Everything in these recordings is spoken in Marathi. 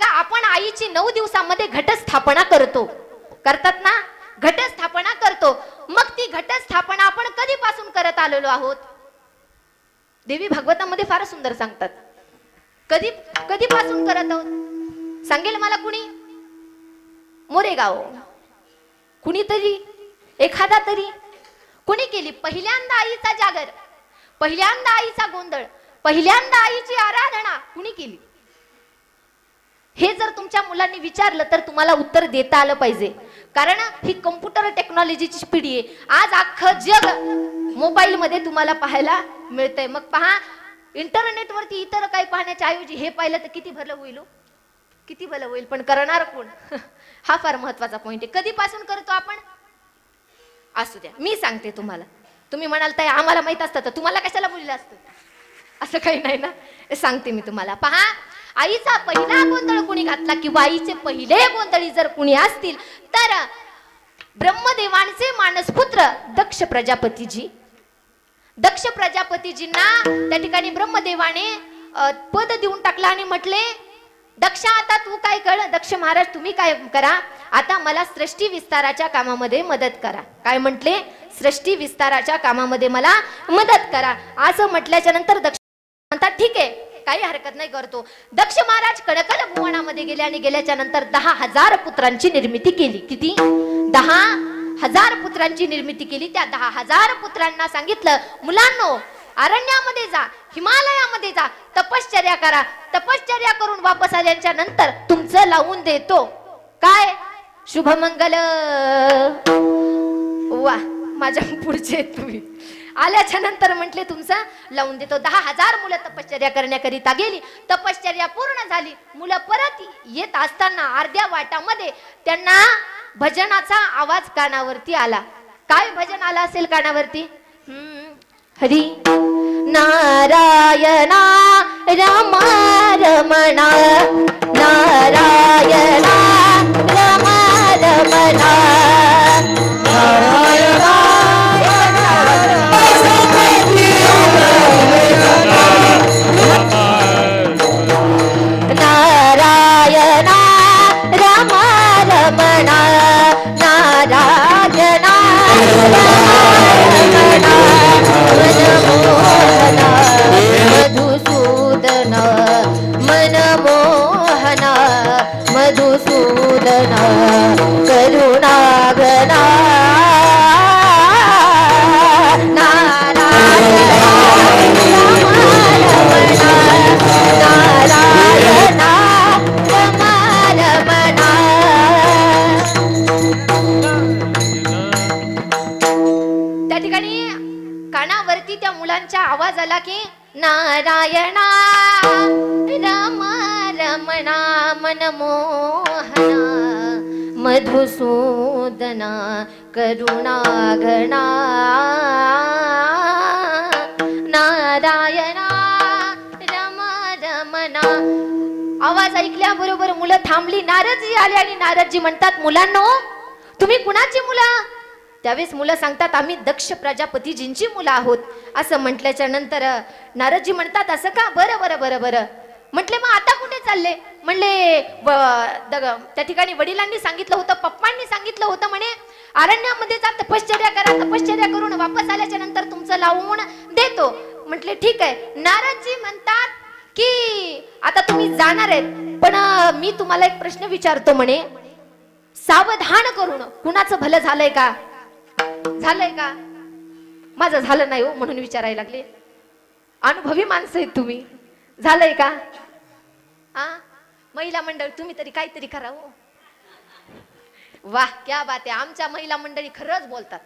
का आपण आईची 9 दिवसामध्ये घटस्थापना करतो, करतात ना, घटस्थापना करतो. मग ती घटस्थापना आपण कधीपासून करत आलेलो आहोत? देवी भागवतामध्ये फार सुंदर सांगतात. कधीपासून करत आहोत सांगेल मला कुणी? मोरेगाव कुणीतरी, एखादा तरी कुणी केली? पहिल्यांदा आईचा जागर, पहिल्यांदा आईचा गोंधळ, पहिल्यांदा आईची आराधना कुणी केली? हे जर तुमच्या मुलांनी विचारलं तर तुम्हाला उत्तर देता आलं पाहिजे. कारण ही कम्प्युटर टेक्नॉलॉजीची पिढी आहे. आज अख्खं जग मोबाईल मध्ये तुम्हाला पाहायला मिळतंय. मग पहा, इंटरनेटवरती इतर काही पाहण्याच्या ऐवजी हे पाहिलं तर किती भलं होईल, किती भलं होईल. पण करणार कोण? हा फार महत्वाचा पॉइंट आहे. कधीपासून करतो आपण? असू द्या, मी सांगते तुम्हाला. तुम्ही म्हणाल ताई आम्हाला माहित असतं तर तुम्हाला कशाला बोललं असतं? असं काही नाही ना, सांगते मी तुम्हाला. पहा, आईचा पहिला गोंधळ कुणी घातला किंवा आईचे पहिले गोंधळी जर कुणी असतील तर ब्रह्मदेवांचे मानसपुत्र दक्ष प्रजापतीजी. दक्ष प्रजापतीजींना त्या ठिकाणी ब्रह्मदेवाने पद देऊन टाकला आणि म्हटले, दक्ष आता तू काय कर, दक्ष महाराज तुम्ही काय करा, आता मला सृष्टी विस्ताराच्या कामामध्ये मदत करा. काय म्हटले? सृष्टी विस्ताराच्या कामामध्ये मला मदत करा. असं म्हटल्याच्या नंतर दक्ष म्हणतात ठीक आहे, काही हरकत नाही, करतो. दक्ष महाराज कडकल भुवनामध्ये गेले आणि गेल्याच्या नंतर 10,000 पुत्रांची निर्मिती केली. किती? 10,000 पुत्रांची निर्मिती केली. त्या 10,000 पुत्रांना सांगितलं, मुलांनो अरण्यामध्ये जा, हिमालयामध्ये जा, तपश्चर्या करा. तपश्चर्या करून वापस आल्याच्या नंतर तुमचं लावून देतो. काय? शुभमंगल. वा, माझ्या पुढचे तुम्ही आल्याच्या नंतर म्हटले तुमचं लावून देतो. 10,000 मुलं तपश्चर्या करण्याकरिता गेली. तपश्चर्या पूर्ण झाली. मुलं परत येत असताना अर्ध्या वाटामध्ये त्यांना भजनाचा आवाज कानावरती आला. काय भजन आला असेल कानावरती? हरी नारायणा रमा रमणा, नारायणा रमा रमणा, नारायणा नारायणा रमा रमणा, नारायणा रमणा, मनमोहना मधुसूदन, मनमोहना मधुसूदन, करुणागना कानावरती त्या मुलांच्या आवाज आला की नारायणा रमा रमणा, मनमोहना मधुसूदना, करुणागणा, नारायणा रमा रमणा. आवाज ऐकल्याबरोबर मुलं थांबली. नारदजी आले आणि नारदजी म्हणतात, मुलांनो तुम्ही कुणाची मुलं? त्यावेळेस मुलं सांगतात आम्ही दक्ष प्रजापतीजींची मुलं आहोत. असं म्हटल्याच्या नंतर नारदजी म्हणतात असं का? बरं बरं बरं बरं. म्हटले मग आता कुठे चालले? म्हणले त्या ठिकाणी वडिलांनी सांगितलं होतं, पप्पांनी सांगितलं होतं म्हणे अरण्यामध्ये जा, तपश्चर्या करा, तपश्चर्या करून वापस आल्याच्या नंतर तुमचं लावून देतो. म्हटले ठीक आहे. नारदजी म्हणतात की आता तुम्ही जाणार आहेत पण मी तुम्हाला एक प्रश्न विचारतो म्हणे, सावधान करून. कुणाचं भलं झालंय का? झालंय का? माझं झालं नाही हो म्हणून विचारायला लागले. अनुभवी माणसं आहेत तुम्ही. झालंय का? महिला मंडळ तुम्ही तरी काहीतरी करा हो. वाह, क्या बात आहे. आमच्या महिला मंडळी खरंच बोलतात,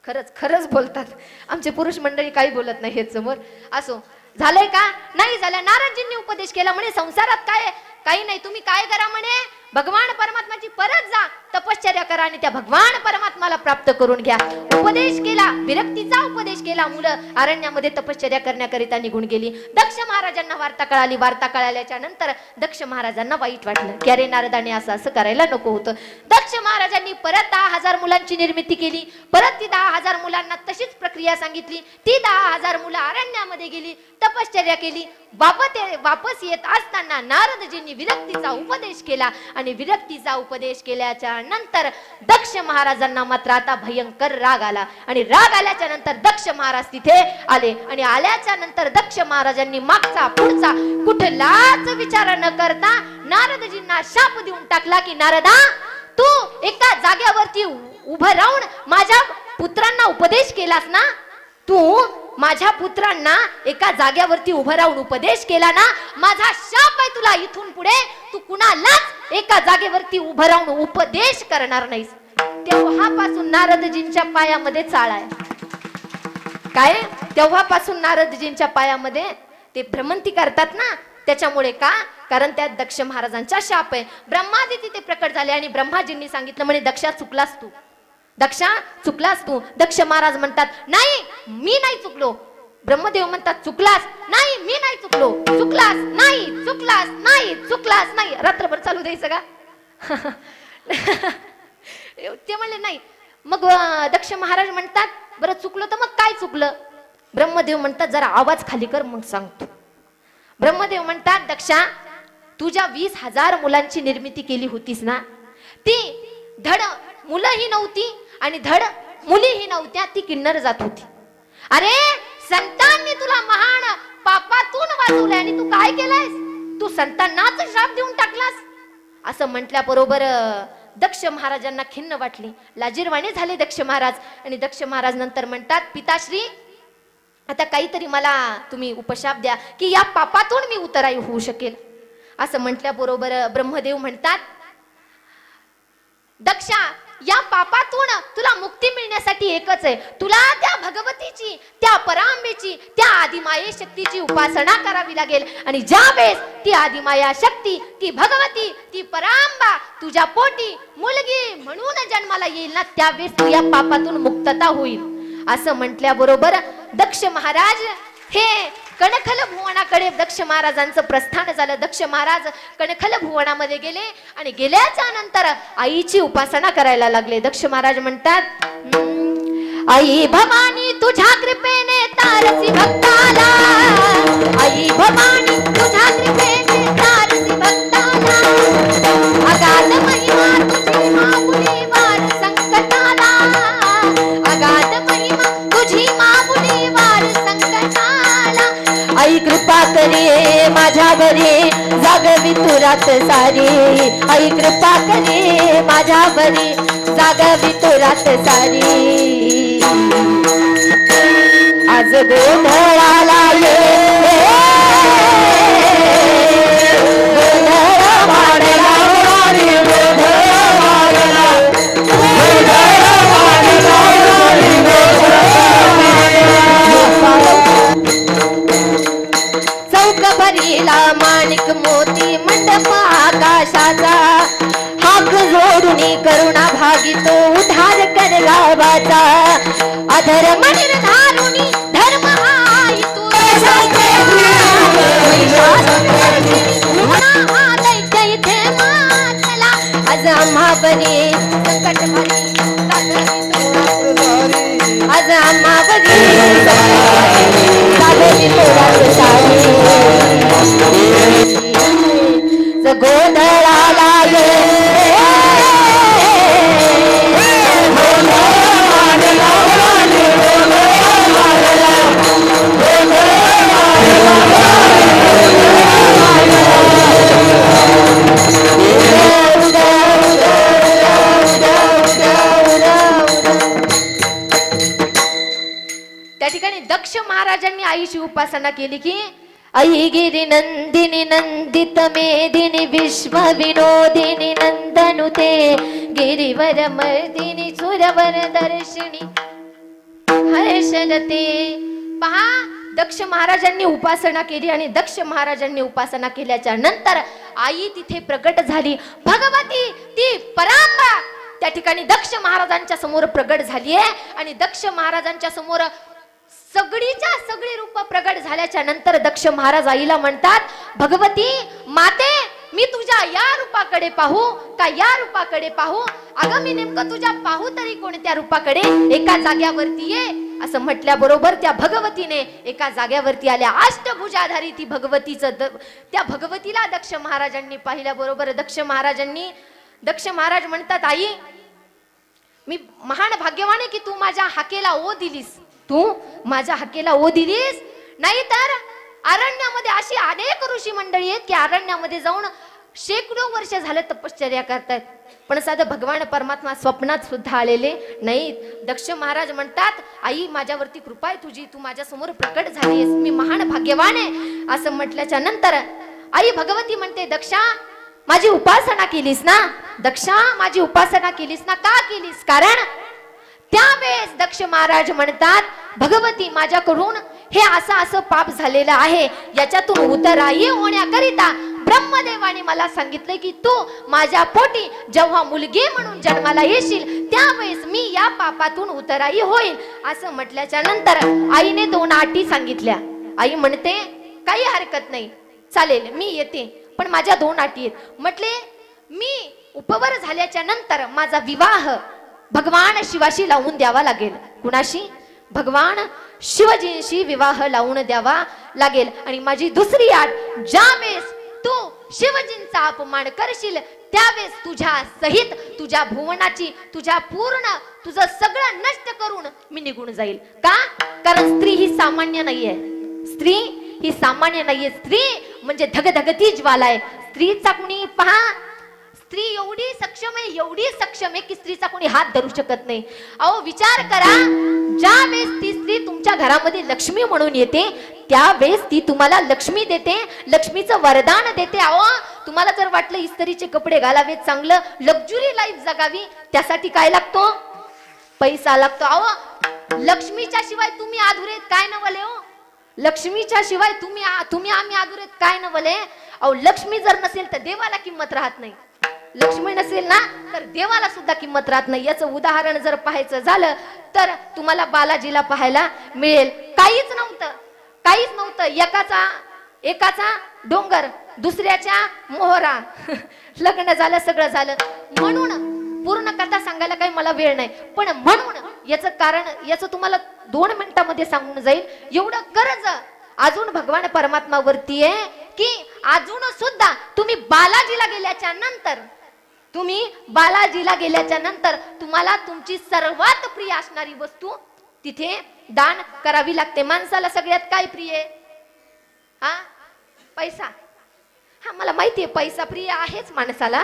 खरंच खरंच बोलतात. आमचे पुरुष मंडळी काही बोलत नाही हे समोर. असो, झालंय का? नाही झालं. नारदजींनी उपदेश केला म्हणे संसारात काय काही नाही, तुम्ही काय करा म्हणे, भगवान परमात्माची परत जा, तपश्चर्या करा आणि त्या भगवान परमात्माला प्राप्त करून घ्या. उपदेश केला, विरक्तीचा उपदेश केला. मुलं अरण्यामध्ये तपश्चर्या करण्याकरिता निघून गेली. दक्ष महाराजांना वार्ता कळाली. वार्ता कळाल्याच्या नंतर दक्ष महाराजांना वाईट वाटलं की अरे नारदाने असं करायला नको होतं. दक्ष महाराजांनी परत 10,000 मुलांची निर्मिती केली. परत ती 10,000 मुलांना तशीच प्रक्रिया सांगितली. ती 10,000 मुलं अरण्यामध्ये गेली, तपश्चर्या केली. वापस येत असताना नारदजींनी विरक्तीचा उपदेश केला आणि विरक्तीचा उपदेश केल्याच्या नंतर दक्ष महाराजांना मात्र आता भयंकर राग आला आणि राग आल्याच्या नंतर दक्ष महाराज तिथे आले आणि आल्याच्या नंतर दक्ष महाराजांनी मागचा पुढचा कुठलाच विचार न करता नारदजींना शाप देऊन टाकला की नारदा, तू एका जागेवरती उभं राहून माझ्या पुत्रांना उपदेश केलास ना, तू माझ्या पुत्रांना एका जागेवरती उभं राहून उपदेश केला ना, माझा शाप आहे तुला, इथून पुढे तू कुणालाच एका जागेवरती उभं राहून उपदेश करणार नाहीस. तेव्हापासून नारदजींच्या पायामध्ये चाळ आहे. काय? तेव्हापासून नारदजींच्या पायामध्ये ते भ्रमंती करतात ना, त्याच्यामुळे का? कारण त्यात दक्ष महाराजांचा शाप आहे. ब्रह्मादी तिथे प्रकट झाले आणि ब्रह्माजींनी सांगितलं म्हणे दक्षा चुकलास तू, दक्षा चुकलास तू. दक्ष महाराज म्हणतात नाही मी नाही चुकलो. ब्रह्मदेव म्हणतात चुकलास नाही, मी नाही चुकलो. चुकलास नाही, चुकलास नाही, चुकलास नाही. रात्रभर चालू द्यायचं का? ते म्हणले नाही. मग दक्ष महाराज म्हणतात बरं चुकलो तर मग काय चुकलं? ब्रह्मदेव म्हणतात जरा आवाज खाली कर मग सांगतो. ब्रह्मदेव म्हणतात दक्षा, तुझ्या 20,000 मुलांची निर्मिती केली होतीस ना, ती धड मुलंही नव्हती आणि धड मुलीही नव्हत्या, ती किन्नर जात होती. अरे संतांनी तुला महान पापातून वाचवलंय आणि तू काय केलंयस? तू संतांनाच शाप देऊन टाकलास. असं म्हटल्याबरोबर दक्ष महाराजांना खिन्न वाटली, लाजिरवाणे झाले दक्ष महाराज. आणि दक्ष महाराज नंतर म्हणतात पिताश्री, आता काहीतरी मला तुम्ही उपशाप द्या की या पापातून मी उतराई होऊ शकेल. असं म्हटल्याबरोबर ब्रह्मदेव म्हणतात दक्षा, या पापातून तुला मुक्ती मिळण्यासाठी एकच आहे, तुला त्या भगवतीची, त्या परांबेची, त्या आदिमाये शक्तीची उपासना करावी लागेल. आणि ज्या वेळेस ती आदिमाया शक्ती, ती भगवती, ती परांबा तुझ्या पोटी मुलगी म्हणून जन्माला येईल ना, त्यावेळेस तू या पापातून मुक्तता होईल. असं म्हटल्याबरोबर दक्ष महाराज हे कणखल भुवनाकडे दक्ष महाराजांचं प्रस्थान झालं. दक्ष महाराज कणखल भुवनामध्ये गेले आणि गेल्याच्या नंतर आईची उपासना करायला लागले. दक्ष महाराज म्हणतात आई भवानी तुझ्या कृपेने तारसी भक्ताला, आई भवानी तुझ्या कृपेने तारसी भक्ताला, अगाध महिमा तुझी माऊली वार संकटाला, अगाध महिमा तुझी माऊली वार संकटाला. आई कृपा करे माझ्यावरी जागवी तू रात सारी, आई कृपा करे माझ्यावरी जागवी तू रात सारी. आज गोंधळाला ये गोंधळ वाढला, चौक भरीला माणिक मोती मंडप आकाशाचा, हाक जोडून करुणा भागितो उद्धार कर गावाचा. अधर्म निर्धारुणी धर्म आयतु दैत्य इथे मातला. आज आम्हावरी संकट भरी आज आम्हावरी जागवी तोरात सारी. गोंधळाला ये त्या ठिकाणी दक्ष महाराजांनी आईची उपासना केली की आई गिरी नंदिनी नंदित मेदिनी विश्व विनोदिनी नंदनुते गिरिवर मर्दिनी सुरवर दर्शिनी हर्षलते. पहा दक्ष महाराजांनी उपासना केली आणि दक्ष महाराजांनी उपासना केल्याच्या नंतर आई तिथे प्रगट झाली. भगवती ती परांबा त्या ठिकाणी दक्ष महाराजांच्या समोर प्रगट झाली आहे आणि दक्ष महाराजांच्या समोर सगळीच्या सगळी रूप प्रगट झाल्याच्या नंतर दक्ष महाराज आईला म्हणतात, भगवती माते मी तुझ्या या रूपाकडे पाहू का या रूपाकडे पाहू? अगं मी नेमकं तुझ्या पाहू तरी कोणत्या रूपाकडे? एका जाग्यावरती ये असं म्हटल्याबरोबर त्या भगवतीने एका जाग्यावरती आल्या. अष्टभुजाधारी ती त्या भगवतीला दक्ष महाराजांनी पाहिल्याबरोबर दक्ष महाराज म्हणतात, आई मी महान भाग्यवान आहे की तू माझ्या हाकेला ओ दिलीस. तू माझ्या हाकेला ओ दिलीस. नाही तर अरण्यामध्ये अशी अनेक ऋषी मंडळी आहेत की अरण्यामध्ये जाऊन शेकडो वर्ष झाले तपश्चर्या करतात, पण साधं भगवान परमात्मा स्वप्नात सुद्धा आलेले नाहीत. दक्ष महाराज म्हणतात, आई माझ्यावरती कृपा आहे तुझी, तू माझ्या समोर प्रकट झालीस, मी महान भाग्यवान आहे. असं म्हटल्याच्या नंतर आई भगवती म्हणते, दक्षा माझी उपासना केलीस ना? दक्षा माझी उपासना केलीस ना? का केलीस? कारण त्यावेळेस दक्ष महाराज म्हणतात, भगवती माझ्याकडून हे असं पाप झालेलं आहे, याच्यातून उतराई होण्याकरिता ब्रह्मदेवाने मला सांगितले की तू माझ्या पोटी जेव्हा मुलगी म्हणून जन्माला येशील त्यावेळेस मी या पापातून उतराई होईल. असं म्हटल्याच्या नंतर आईने 2 अटी सांगितल्या. आई म्हणते, काही हरकत नाही, चालेल मी येते, पण माझ्या 2 अटी आहेत. म्हटले, मी उपवर झाल्याच्या नंतर माझा विवाह भगवान शिवाशी लावून द्यावा लागेल. कुणाशी? भगवान शिवजींशी विवाह लावून द्यावा लागेल. आणि माझी दुसरी अट, ज्यावेळेस तू शिवजींचा अपमान करशील त्यावेळेस तुझ्या सहित तुझ्या भुवनाची तुझं सगळं नष्ट करून मी निघून जाईल. का? कारण स्त्री ही सामान्य नाहीये. स्त्री ही सामान्य नाहीये. स्त्री म्हणजे धगधगती ज्वाला आहे. स्त्रीचा कुणी पहा, स्त्री एवढी सक्षम आहे की स्त्रीचा कोणी हात धरू शकत नाही. अहो विचार करा, ज्या वेळेस ती स्त्री तुमच्या घरामध्ये लक्ष्मी म्हणून येते त्यावेळेस ती तुम्हाला लक्ष्मी देते, लक्ष्मीचं वरदान देते. अहो तुम्हाला जर वाटलं इस्त्रीचे कपडे घालावे, चांगलं लक्झुरी लाईफ जगावी, त्यासाठी काय लागतो? पैसा लागतो. अहो लक्ष्मीच्या शिवाय तुम्ही अधुरे काय नवले हो? लक्ष्मीच्या शिवाय तुम्ही आम्ही अधुरे काय नवले? अहो लक्ष्मी जर नसेल तर देवाला किंमत राहत नाही. लक्ष्मी नसेल ना तर देवाला सुद्धा किंमत राहत नाही. याचं उदाहरण जर पाहायचं झालं तर तुम्हाला बालाजीला पाहायला मिळेल. काहीच नव्हतं. एकाचा डोंगर, दुसऱ्याच्या मोहरा, लग्न झालं, सगळं झालं. म्हणून पूर्ण कथा सांगायला काही मला वेळ नाही, पण म्हणून याचं कारण तुम्हाला 2 मिनिटांमध्ये सांगून जाईल. एवढं कर्ज अजून भगवान परमात्मा वरती आहे की अजून सुद्धा तुम्ही बालाजीला गेल्याच्या नंतर तुम्हाला तुमची सर्वात प्रिय असणारी वस्तू तिथे दान करावी लागते. माणसाला सगळ्यात काय प्रिय आहे? पैसा. मला माहितीये पैसा प्रिय आहेच माणसाला.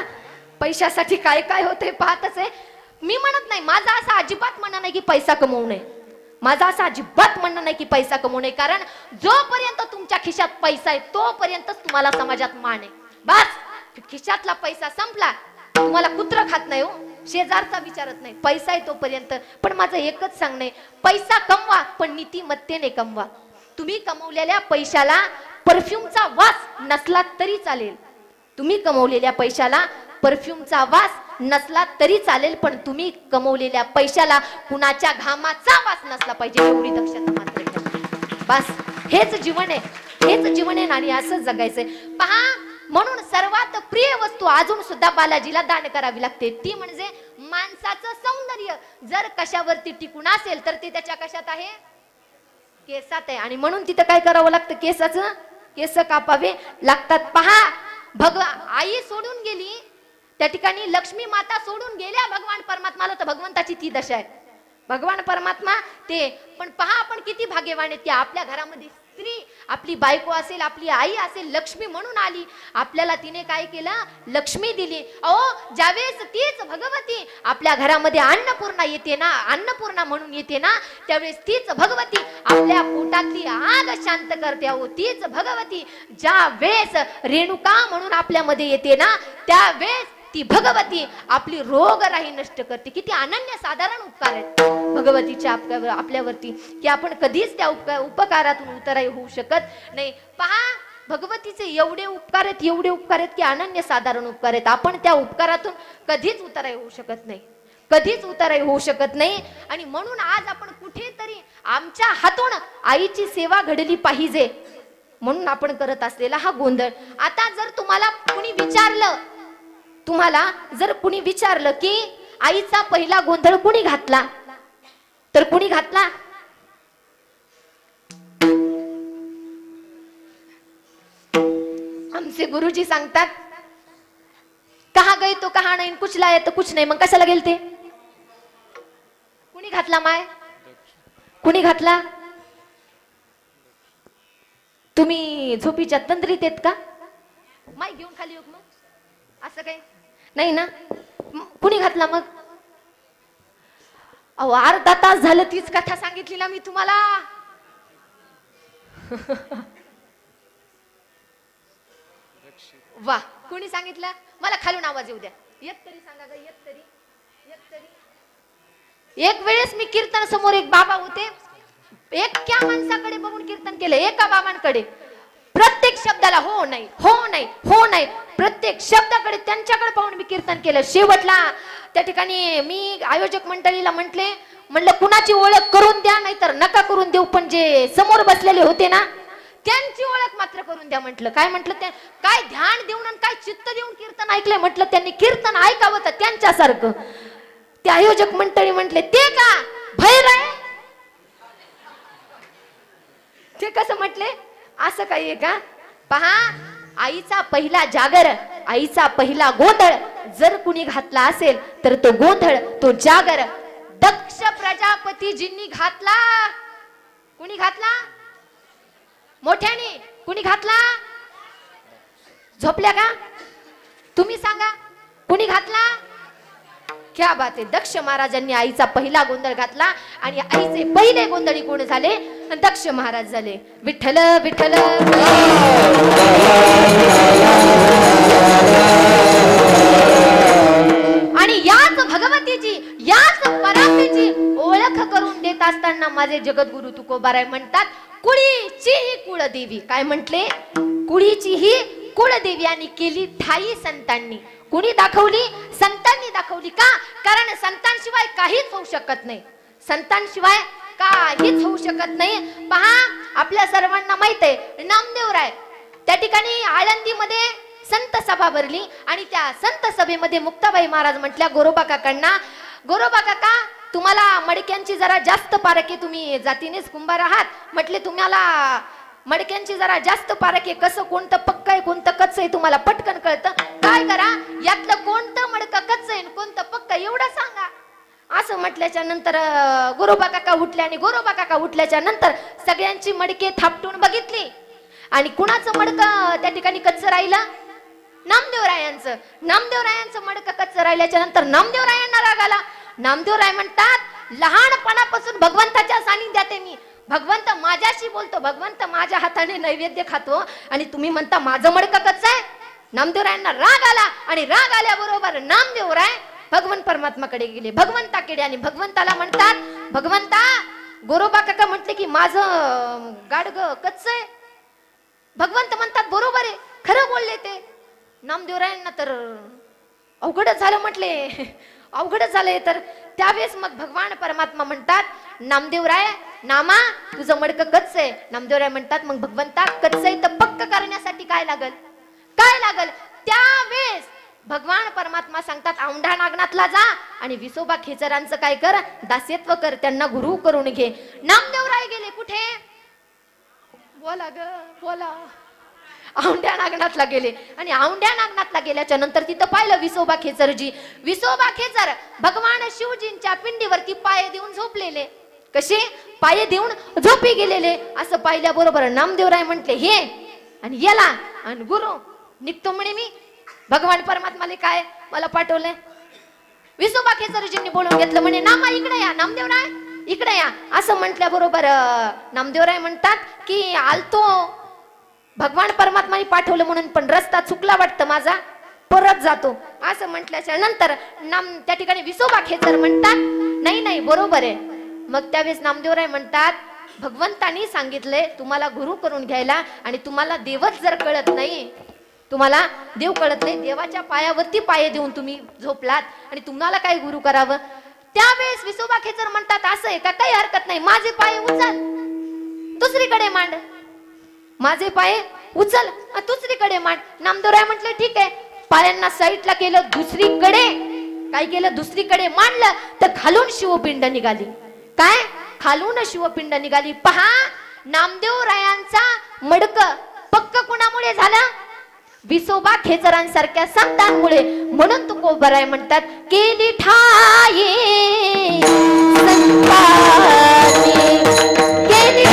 पैशासाठी काय काय होतंय पाहतच आहे. मी म्हणत नाही, माझं असं अजिबात म्हणणं नाही की पैसा कमवू नये. माझं असं अजिबात म्हणणं नाही की पैसा कमवू नये, कारण जोपर्यंत तुमच्या खिशात पैसा आहे तोपर्यंतच तुम्हाला समाजात मान आहे. बस खिशातला पैसा संपला, तुम्हाला कुत्र खात नाही हो, शेजारचा विचारत नाही. पैसा आहे तोपर्यंत. पण माझं एकच सांगणं आहे, पैसा कमवा पण नीतिमत्तेने कमवा. तुम्ही कमवलेल्या पैशाला परफ्यूमचा वास नसला तरी चालेल. तुम्ही कमवलेल्या पैशाला परफ्यूमचा वास नसला तरी चालेल, पण तुम्ही कमवलेल्या पैशाला कुणाच्या घामाचा वास नसला पाहिजे, एवढी दक्षता मात्र घ्या. बस हेच जीवन आहे आणि असंच जगायचंय. पहा, म्हणून सर्वात प्रिय वस्तू अजून सुद्धा बालाजीला दान करावी लागते. ती म्हणजे माणसाचं सौंदर्य जर कशावरती टिकून असेल तर ते त्याच्या कशात आहे? केसात आहे. आणि म्हणून तिथं काय करावं लागतं? केस कापावे लागतात. पहा, आई सोडून गेली त्या ठिकाणी, लक्ष्मी माता सोडून गेल्या भगवान परमात्माला, तर भगवंताची ती दशा आहे. भगवान परमात्मा ते पण पहा, आपण किती भाग्यवान आहेत की आपल्या घरामध्ये स्त्री, आपली बायको असेल, आपली आई असेल, लक्ष्मी म्हणून आली. आपल्याला तिने काय केलं? लक्ष्मी दिली. अहो ज्यावेळेस तीच भगवती आपल्या घरामध्ये अन्नपूर्णा येते ना, अन्नपूर्णा म्हणून येते ना, त्यावेळेस तीच भगवती आपल्या पोटातली आग शांत करते. अहो तीच भगवती ज्या वेळेस रेणुका म्हणून आपल्यामध्ये येते ना, त्यावेळेस ती भगवती आपली रोगराई नष्ट करते. किती अनन्य साधारण उपकार आहेत भगवतीच्या आपल्यावरती की आपण कधीच त्या उपकारातून उतराई होऊ शकत नाही. पहा, भगवतीचे एवढे उपकार आहेत की अनन्य साधारण उपकार आहेत. आपण त्या उपकारातून कधीच उतराई होऊ शकत नाही, कधीच उतराई होऊ शकत नाही. आणि म्हणून आज आपण कुठेतरी आमच्या हातून आईची सेवा घडली पाहिजे म्हणून आपण करत असलेला हा गोंधळ. आता जर तुम्हाला कुणी विचारलं की आईचा पहिला गोंधळ कुणी घातला, तर कुणी घातला? आमचे गुरुजी सांगतात, कहा गए तो कहा नाही, कुछ लाए तो कुछ नाही. मग कशाला गेलते? कुणी घातला माय? कुणी घातला? तुम्ही झोपीच्या तंद्रीत येत का? माय घेऊन खाली येऊ मग? असं काही नाही ना. कुणी घातला मग? अहो, अर्धा तास झालं तीच कथा सांगितली ना मी तुम्हाला. वा, कुणी सांगितलं? मला खालून आवाज येऊ द्या. एक तरी सांगा ग, एक तरी. एक वेळेस मी कीर्तन समोर एक बाबा होते, एका माणसाकडे बघून कीर्तन केलं, एका बाबांकडे. प्रत्येक शब्दाला हो नाही हो नाही हो नाही, प्रत्येक शब्दाकडे त्यांच्याकडे पाहून मी कीर्तन केलं. शेवटला त्या ठिकाणी मी आयोजक मंडळीला म्हणलं कुणाची ओळख करून द्या, नाहीतर नका करून देऊ, पण जे समोर बसलेले होते ना त्यांची ओळख मात्र करून द्या म्हटलं. काय म्हटलं? ते काय ध्यान देऊन आणि काय चित्त देऊन कीर्तन ऐकलंय म्हटलं. त्यांनी कीर्तन ऐकावं तर त्यांच्यासारखं. ते आयोजक मंडळी म्हटले, ते का भैर आहे? ते कसं म्हटले? असं काही आहे का? पहा, आईचा पहिला जागर, आईचा पहिला गोंधळ जर कुणी घातला असेल तर तो गोंधळ, तो जागर दक्ष प्रजापतीजींनी घातला. कुणी घातला? मोठ्याने कुणी घातला? झोपल्या का? तुम्ही सांगा, कुणी घातला? क्या बात आहे. दक्ष महाराजांनी आईचा पहिला गोंधळ घातला आणि आईचे पहिले गोंधळी कोण झाले? दक्ष महाराज झाले. विठ्ठल विठ्ठल. आणि याच भगवतीची, याच परात्पराची ओळख करून देत असताना माझे जगद्गुरु तुकोबाराय म्हणतात, कुळीची ही कुळदेवी. काय म्हटले? कुळीची ही कुळदेवी. आणि केली ठाई संतांनी. कुणी दाखवली? संतांनी दाखवली. का? कारण संतांशिवाय काहीच होऊ शकत नाही. संतांशिवाय काहीच होऊ शकत नाही. पहा, आपल्या सर्वांना माहित आहे नामदेवराय त्या ठिकाणी आळंदीमध्ये संत सभा भरली आणि त्या संत सभेमध्ये मुक्ताबाई महाराज म्हटल्या गोरोबा काकांना, गोरोबा काका, तुम्हाला मडक्यांची जरा जास्त पारखे, तुम्ही जातीनेच कुंभार आहात, म्हटले तुम्हाला मडक्यांची जरा जास्त पारखे, कसं कोणतं पक्क आहे कोणतं कच्च आहे तुम्हाला पटकन कळतं. काय करा, यातलं कोणतं मडकं कच्च आहे कोणतं पक्क एवढं सांगा. असं म्हटल्याच्या नंतर गोरोबा काका उठले आणि गोरोबा काका उठल्याच्या नंतर सगळ्यांची मडके थापटून बघितली आणि कुणाचं मडकं त्या ठिकाणी कच्चं राहिलं? नामदेवरायांचं. नामदेवरायांचं मडकं कच्चं राहिल्याच्या नंतर नामदेवरायांना राग आला. नामदेवराय म्हणतात, लहानपणापासून भगवंताच्या सानिध्यात मी, भगवंत माझ्याशी बोलतो, भगवंत माझ्या हाताने नैवेद्य खातो आणि तुम्ही म्हणता माझं मडकं कच्चं आहे. नामदेवरायांना राग आला आणि राग आल्याबरोबर नामदेवराय भगवंत परमात्माकडे गेले, भगवंताकडे. आणि भगवंताला म्हणतात, भगवंता, गोरोबा काका म्हटले की माझं गाडगं कच्चं आहे. भगवंत म्हणतात बरोबर आहे, खरं बोलले ते. नामदेवरायांना तर अवघडच झालं, म्हटले अवघडच झालंय. तर त्यावेळेस मग भगवान परमात्मा म्हणतात, नामदेवराय, नामा तुझं मडकं कच्च आहे. नामदेवराय म्हणतात, मग भगवंता कच्च आहे तर पक्क करण्यासाठी काय लागल? काय लागल? त्यावेळेस भगवान परमात्मा सांगतात, औंढा नागनाथला जा आणि विसोबा खेचरांचं काय कर? दास्यत्व कर, त्यांना गुरु करून घे. नामदेवराय गेले कुठे? बोला ग बोला. औंढ्या नागनाथला गेले आणि औंढ्या नागनाथला गेल्याच्या नंतर तिथं पाहिलं विसोबा खेचरजी. विसोबा खेचर भगवान शिवजींच्या पिंडीवरती पाय देऊन झोपलेले. कसे? पाय देऊन झोपी गेलेले. असं पाहिल्याबरोबर नामदेवराय म्हटले, हे आणि याला आणि गुरु निघतो म्हणे मी. भगवान परमात्माने काय मला पाठवलंय? विसोबा खेचरजींनी बोलून घेतलं, म्हणे नामा इकडे या, नामदेवराय इकडे या. असं म्हटल्याबरोबर नामदेवराय म्हणतात की आलतो, भगवान परमात्माने पाठवलं म्हणून, पण रस्ता चुकला वाटतं माझा. परत जातो असं म्हटल्याच्या नंतर त्या ठिकाणी विसोबा खेचर म्हणतात नाही नाही बरोबर आहे. मग त्यावेळेस नामदेवराय म्हणतात भगवंतानी सांगितलंय तुम्हाला गुरु करून घ्यायला आणि तुम्हाला देवच जर कळत नाही, तुम्हाला देव कळत नाही, देवाच्या पायावरती पाय देऊन तुम्ही झोपलात आणि तुम्हाला काय गुरु करावं. त्यावेळेस विसोबा खेचर म्हणतात असं आहे का, काही हरकत नाही, माझे पाय उचल दुसरीकडे मांड, माझे पाय उचल दुसरीकडे मांड. नामदेवराय म्हटले ठीक आहे, पायांना साईडला केलं, दुसरीकडे काय केलं, दुसरीकडे मांडलं तर खालून शिवपिंड निघाली. काय खालून शिवपिंड निघाली. पहा नामदेवरायांचा मडक पक्क कुणामुळे झालं, विसोबा खेचरांसारख्या संतांमुळे. म्हणून तुकोबराय म्हणतात केली ठाई संतांनी, केली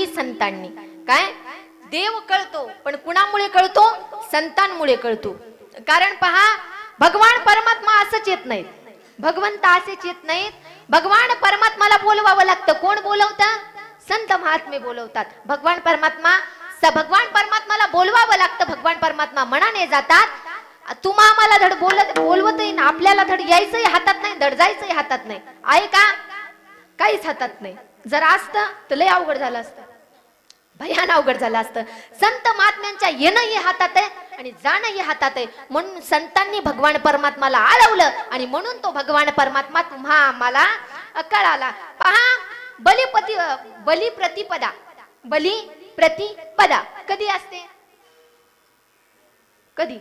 संतांनी. काय देव कळतो पण कुणामुळे कळतो, संतांमुळे कळतो. कारण पहा भगवान परमात्मा असंच येत नाहीत, भगवंत असेच येत नाहीत. भगवान परमात्माला बोलवावं लागतं. कोण बोलवतं, संत महात्मे बोलवतात. भगवान परमात्माला बोलवावं लागतं. भगवान परमात्मा मनाने जातात. तुम्हा आम्हाला धड बोलवतही ना, आपल्याला धड यायचंही हातात नाही, धड जायचंही हातात नाही. आहे का, काहीच हातात नाही. जर असतं तर लय अवघड झालं असतं, भयान अवघड झालं असतं. संत महात्म्यांच्या येणंही हातात आहे आणि जाणंही हातात आहे. म्हणून संतांनी भगवान परमात्माला आळवलं आणि म्हणून तो भगवान परमात्मा तुम्हा आम्हाला कळाला. पहा बली प्रतिपदा कधी असते, कधी,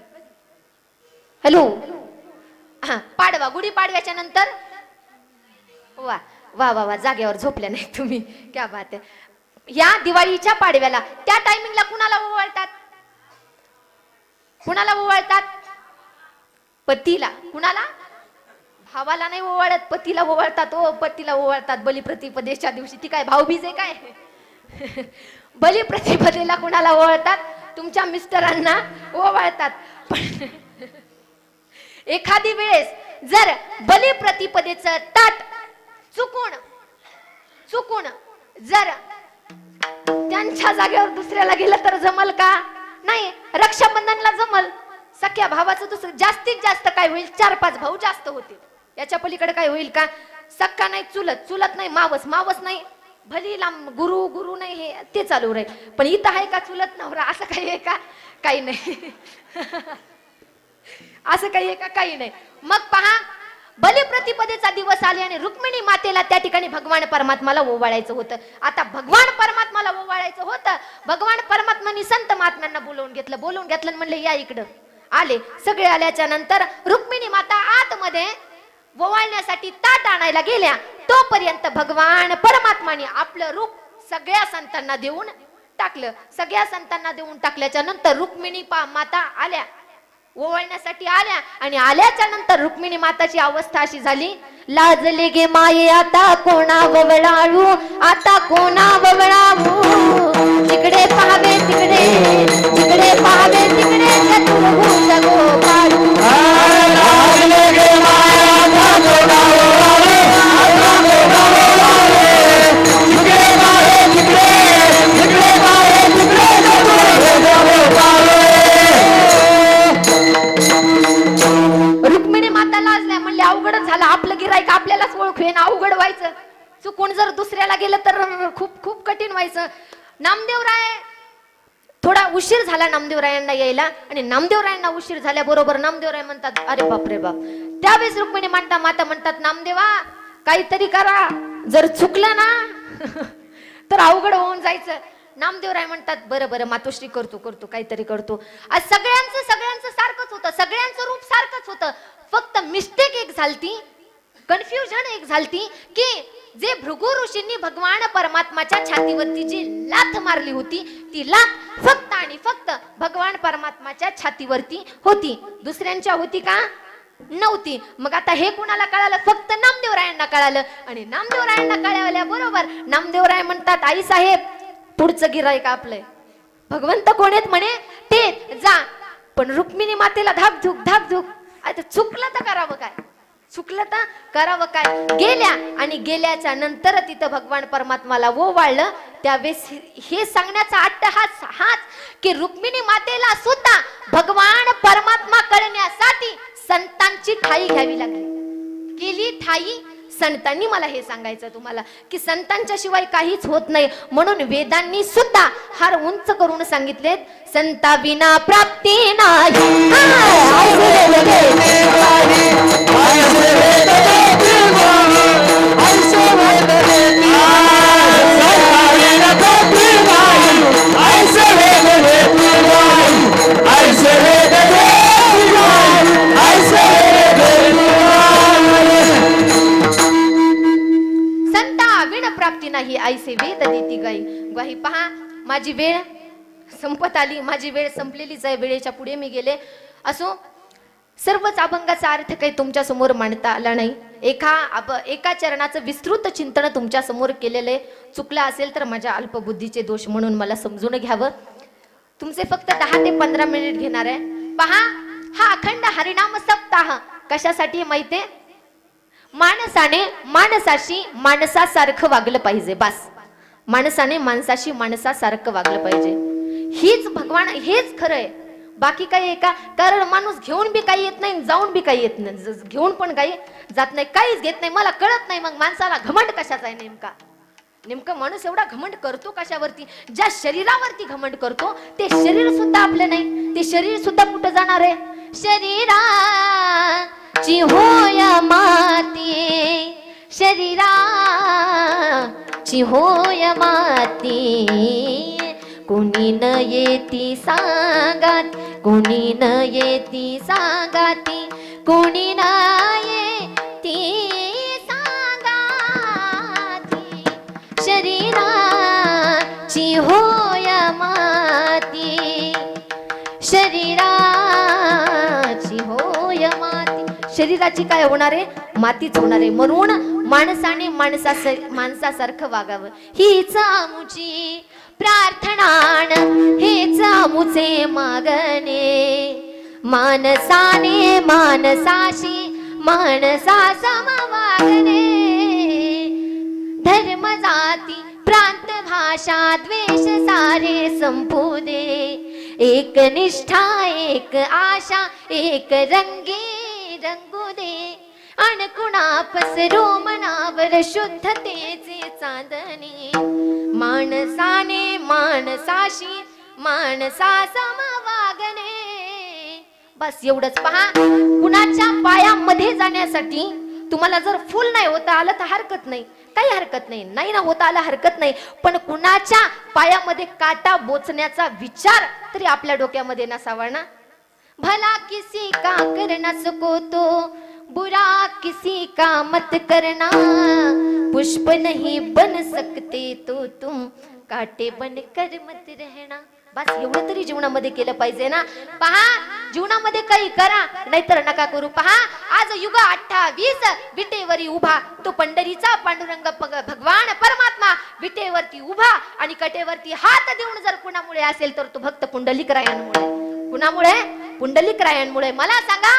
हॅलो, पाडवा, गुढी पाडव्याच्या नंतर. वा वा वा वा, जागेवर झोपल्या नाही तुम्ही, क्या बात आहे. या दिवाळीच्या पाडव्याला त्या टायमिंगला कुणाला ओवाळतात, कुणाला ओवाळतात, पतीला. कुणाला, भावाला नाही ओवाळत, पतीला ओवाळतात. ओ पतीला ओवाळतात बलिप्रतिपदेच्या दिवशी. ती काय भाऊबीज आहे काय बलिप्रतिपदेला कुणाला ओवाळतात, तुमच्या मिस्टरांना ओवाळतात. पण एखादी वेळेस जर बलिप्रतिपदेचं ताट चुकून जर त्यांच्या जागेवर दुसऱ्याला गेलं तर जमल का, नाही. रक्षाबंधनला जमल, सख्या भावाचं दुसरं, जास्तीत जास्त काय होईल, 4-5 भाऊ जास्त होतील. याच्या पलीकडे काय होईल का, सक्का नाही, चुलत नाही, मावस नाही, भली लांब, गुरु नाही, हे ते चालू राहील. पण इथं आहे का चुलत नवरा, असं काही आहे का, काही नाही असं काही आहे का, काही नाही. मग पहा बलिप्रतिपदेचा दिवस आले आणि रुक्मिणी मातेला त्या ठिकाणी भगवान परमात्माला ओवाळायचं होतं. आता भगवान परमात्माला ओवाळायचं होतं. भगवान परमात्माने संत महात्म्यांना बोलवून घेतलं म्हणले या इकडं. आले, सगळे आल्याच्या नंतर रुक्मिणी माता आतमध्ये ओवाळण्यासाठी ताट आणायला गेल्या. तोपर्यंत भगवान परमात्माने आपलं रूप सगळ्या संतांना देऊन टाकलं. सगळ्या संतांना देऊन टाकल्याच्या नंतर रुक्मिणी माता आल्या, ओवाळण्यासाठी आल्या. आणि आल्याच्या नंतर रुक्मिणी माताची अवस्था अशी झाली, लाजले गे माये आता कोणा ववळाळू, आता कोणा ववळावू, जिकडे पाहावे तिकडे, जिकडे पाहावे तिकडे चतुर्भुज गोपाळू. लाजले गे माये आता कोणा ववळाळू, आता कोणा ववळावू, जिकडे पाहावे तिकडे, जिकडे पाहावे तिकडे चतुर्भुज गोपाळू. केलं तर खूप खूप कठीण व्हायचं. नामदेवराय थोडा उशीर झाला नामदेवरायांना यायला, आणि नामदेवरायांना उशीर झाल्याबरोबर नामदेवराय म्हणतात अरे बाप रे बाप. त्यावेळेस रुक्मिणी माता म्हणतात नामदेवा काहीतरी करा, जर चुकलं ना तर अवघड होऊन जायचं. नामदेवराय म्हणतात बरं बरं मातोश्री करतो करतो काहीतरी करतो. आज सगळ्यांचं सारखंच होतं, सगळ्यांचं रूप सारखंच होतं, फक्त मिस्टेक एक झालती, कन्फ्युजन एक झालती की जे भृगु ऋषींनी भगवान परमात्माच्या छातीवरती जी लाथ मारली होती ती लाथ फक्त आणि फक्त भगवान परमात्माच्या छातीवरती होती, दुसऱ्यांच्या होती का नव्हती. मग आता हे कुणाला कळालं? फक्त नामदेवरायांना कळालं. आणि नामदेवरायांना कळाल्या बरोबर नामदेवराय म्हणतात आई साहेब पुढचं गिराईक आपलंय, भगवंत कोण आहेत म्हणे ते जा. पण रुक्मिणी मातेला धाकधूक आता चुकलं तर करावं काय, चुकलं तर करावं काय. गेल्या आणि गेल्याच्या नंतर तिथं भगवान परमात्माला ओवाळलं. त्यावेळेस हे सांगण्याचा अट्टहास हाच की रुक्मिणी मातेला सुद्धा भगवान परमात्मा कळण्यासाठी संतांची ठाई घ्यावी लागली. केली ठाई संतांनी. मला हे सांगायचं तुम्हाला की संतांच्या शिवाय काहीच होत नाही, म्हणून वेदांनी सुद्धा हार उंच करून सांगितलेत संता विना प्राप्ती नाही. प्राप्ती नाही ऐसे वेद देती गाई. ग्वाही पहा माझी वेळ संपत आली, माझी वेळ संपलेलीच आहे, वेळेच्या पुढे मी गेले. असो सर्वच अभंगाचा अर्थ काही तुमच्या समोर मांडता आला नाही. एका चरणाचं विस्तृत चिंतन तुमच्या समोर केलेलं आहे. चुकला असेल तर माझ्या अल्पबुद्धीचे दोष म्हणून मला समजून घ्यावं. तुमचे फक्त 10 ते 15 मिनिट घेणार आहे. पहा हा अखंड हरिनाम सप्ताह कशासाठी माहितीये? माणसाने माणसाशी माणसासारखं वागलं पाहिजे. बस माणसाने माणसाशी माणसासारखं वागलं पाहिजे. हीच भगवान, हेच खरं आहे. बाकी काही आहे का? कारण माणूस घेऊन बी काही येत नाही, जाऊन बी काही येत नाही. घेऊन पण काही जात नाही, काहीच घेत नाही. मला कळत नाही मग माणसाला घमंड कशाचा आहे नेमकं माणूस एवढा घमंड करतो कशावरती? ज्या शरीरावरती घमंड करतो ते शरीर सुद्धा आपलं नाही. ते शरीर सुद्धा कुठं जाणार आहे? शरीराची होय माती, शरीराची होय माती, कोणी न येती सांगात, कोणी न येती सांगाती, कोणी न येती सांगाती, शरीराची होय माती, शरीराची होय माती. शरीराची काय होणार आहे? मातीच होणार आहे. म्हणून माणसाने माणसासारखं वागावं हीच आमुची प्रार्थनाण, हेच आमुचे मागणे. माणसाने माणसाशी माणसा सम वागणे. धर्म जाती प्रांत भाषा द्वेष सारे संपू दे. एक निष्ठा एक आशा एक रंगे रंगू दे. अन कुणा पसरो मनावर शुद्धतेचे चांदणे. माणसाने माणसाशी माणसा सम वागणे. बस एवढंच. पहा कुणाच्या पायामध्ये जाण्यासाठी तुम्हाला जर फुल नाही होता आलं तर हरकत नाही, काही हरकत नाही. नाही ना होता आला हरकत नाही, पण कुणाच्या पायामध्ये काटा बोचण्याचा विचार तरी आपल्या डोक्यामध्ये नसावा ना. भला किसी का करना सको तो बुरा किसी का मत करना. पुष्प नहीं बन सकते तो तुम काटे बन कर मत रहना. बस एवढं तरी जीवनामध्ये केलं पाहिजे ना. पहा जीवनामध्ये काही करा नाहीतर नका करू. पहा आज युग 28 विटेवरी उभा तो पंढरीचा पांडुरंग भगवान परमात्मा विटेवरती उभा आणि कटेवरती हात देऊन जर कुणामुळे असेल तर तो भक्त पुंडलिक रायांमुळे. कुणामुळे? पुंडलिक रायांमुळे. मला सांगा